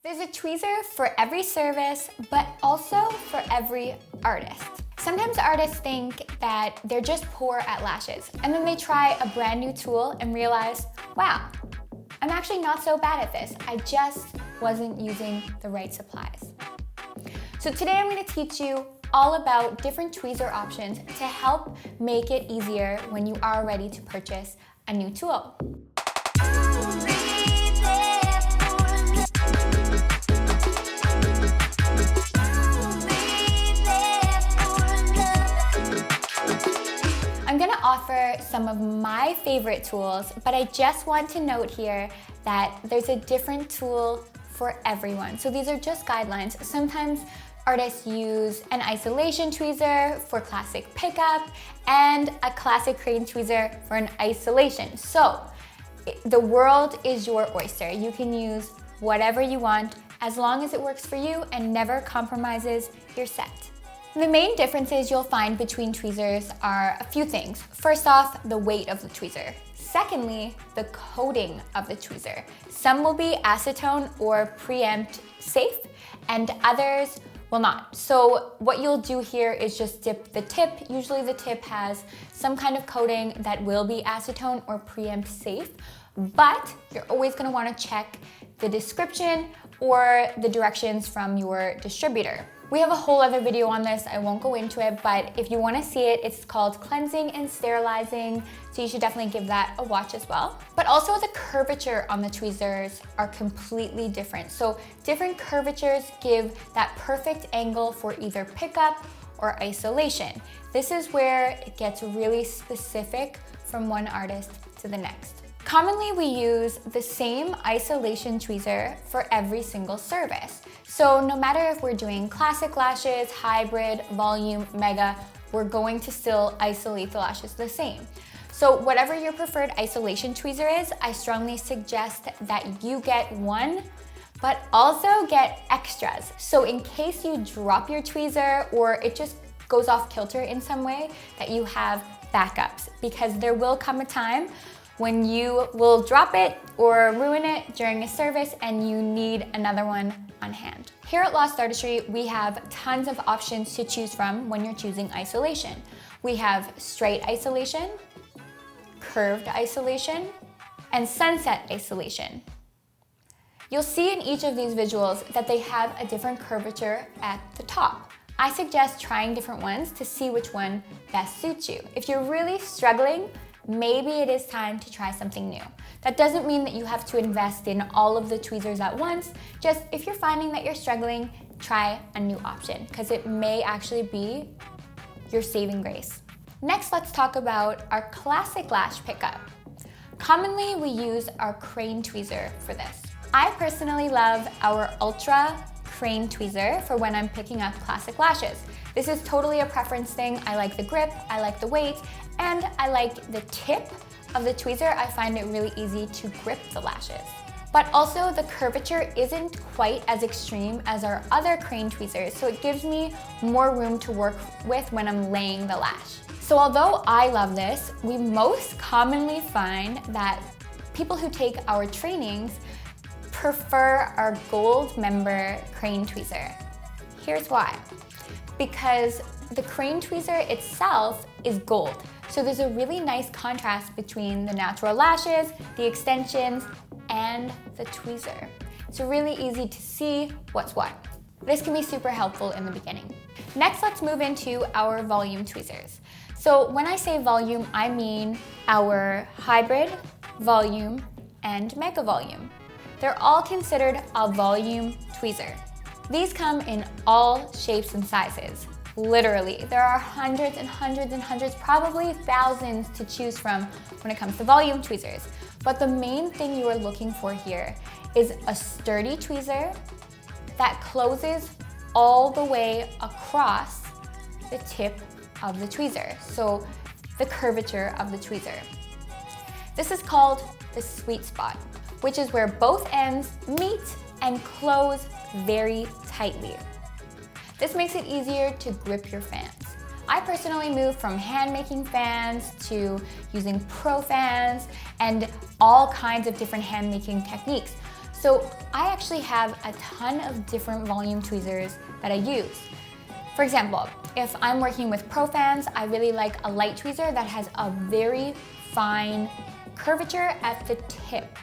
There's a tweezer for every service, but also for every artist. Sometimes artists think that they're just poor at lashes, and then they try a brand new tool and realize, wow, I'm actually not so bad at this. I just wasn't using the right supplies. So today I'm going to teach you all about different tweezer options to help make it easier when you are ready to purchase a new tool. I'm going to offer some of my favorite tools, but I just want to note here that there's a different tool for everyone. So these are just guidelines. Sometimes artists use an isolation tweezer for classic pickup and a classic crane tweezer for an isolation. So the world is your oyster. You can use whatever you want as long as it works for you and never compromises your set. The main differences you'll find between tweezers are a few things. First off, the weight of the tweezer. Secondly, the coating of the tweezer. Some will be acetone or preempt safe, and others will not. So what you'll do here is just dip the tip. Usually the tip has some kind of coating that will be acetone or preempt safe, but you're always gonna wanna check the description or the directions from your distributor. We have a whole other video on this, I won't go into it, but if you wanna see it, it's called Cleansing and Sterilizing, so you should definitely give that a watch as well. But also the curvature on the tweezers are completely different. So different curvatures give that perfect angle for either pickup or isolation. This is where it gets really specific from one artist to the next. Commonly, we use the same isolation tweezer for every single service. So no matter if we're doing classic lashes, hybrid, volume, mega, we're going to still isolate the lashes the same. So whatever your preferred isolation tweezer is, I strongly suggest that you get one, but also get extras. So in case you drop your tweezer or it just goes off kilter in some way, that you have backups, because there will come a time when you will drop it or ruin it during a service and you need another one on hand. Here at LASH Artistry, we have tons of options to choose from when you're choosing isolation. We have straight isolation, curved isolation, and sunset isolation. You'll see in each of these visuals that they have a different curvature at the top. I suggest trying different ones to see which one best suits you. If you're really struggling, maybe it is time to try something new. That doesn't mean that you have to invest in all of the tweezers at once. Just if you're finding that you're struggling, try a new option, because it may actually be your saving grace. Next, let's talk about our classic lash pickup. Commonly, we use our crane tweezer for this. I personally love our Ultra crane tweezer for when I'm picking up classic lashes. This is totally a preference thing. I like the grip, I like the weight, and I like the tip of the tweezer. I find it really easy to grip the lashes. But also the curvature isn't quite as extreme as our other crane tweezers, so it gives me more room to work with when I'm laying the lash. So although I love this, we most commonly find that people who take our trainings prefer our gold member crane tweezer. Here's why. Because the crane tweezer itself is gold. So there's a really nice contrast between the natural lashes, the extensions, and the tweezer. It's really easy to see what's what. This can be super helpful in the beginning. Next, let's move into our volume tweezers. So when I say volume, I mean our hybrid, volume, and mega volume. They're all considered a volume tweezer. These come in all shapes and sizes. Literally, there are hundreds and hundreds and hundreds, probably thousands to choose from when it comes to volume tweezers. But the main thing you are looking for here is a sturdy tweezer that closes all the way across the tip of the tweezer, so the curvature of the tweezer. This is called the sweet spot, which is where both ends meet and close very tightly. This makes it easier to grip your fans. I personally moved from hand-making fans to using pro fans and all kinds of different hand-making techniques. So I actually have a ton of different volume tweezers that I use. For example, if I'm working with pro fans, I really like a light tweezer that has a very fine curvature at the tip.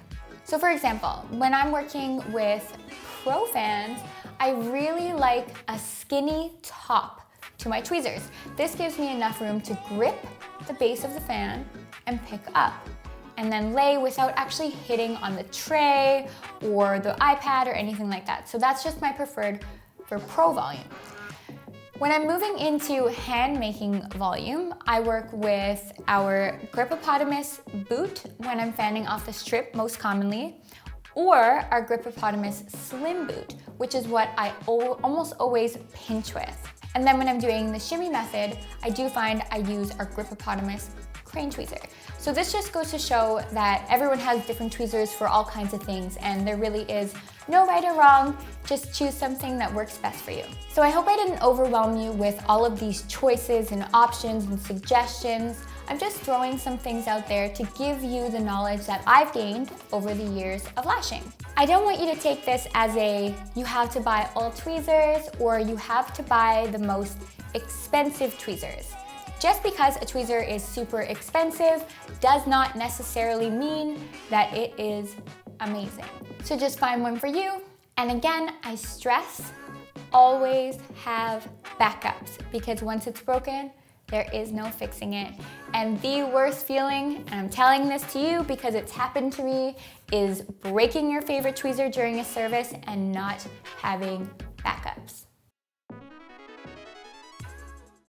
So for example, when I'm working with pro fans, I really like a skinny top to my tweezers. This gives me enough room to grip the base of the fan and pick up, and then lay without actually hitting on the tray or the iPad or anything like that. So that's just my preferred for pro volume. When I'm moving into Handmaking Volume, I work with our Gripopotamus boot when I'm fanning off the strip most commonly, or our Gripopotamus slim boot, which is what I almost always pinch with. And then when I'm doing the shimmy method, I do find I use our Gripopotamus crane tweezer. So this just goes to show that everyone has different tweezers for all kinds of things, and there really is no right or wrong, just choose something that works best for you. So I hope I didn't overwhelm you with all of these choices and options and suggestions. I'm just throwing some things out there to give you the knowledge that I've gained over the years of lashing. I don't want you to take this as you have to buy all tweezers or you have to buy the most expensive tweezers. Just because a tweezer is super expensive does not necessarily mean that it is amazing. So just find one for you. And again, I stress, always have backups, because once it's broken, there is no fixing it. And the worst feeling, and I'm telling this to you because it's happened to me, is breaking your favorite tweezer during a service and not having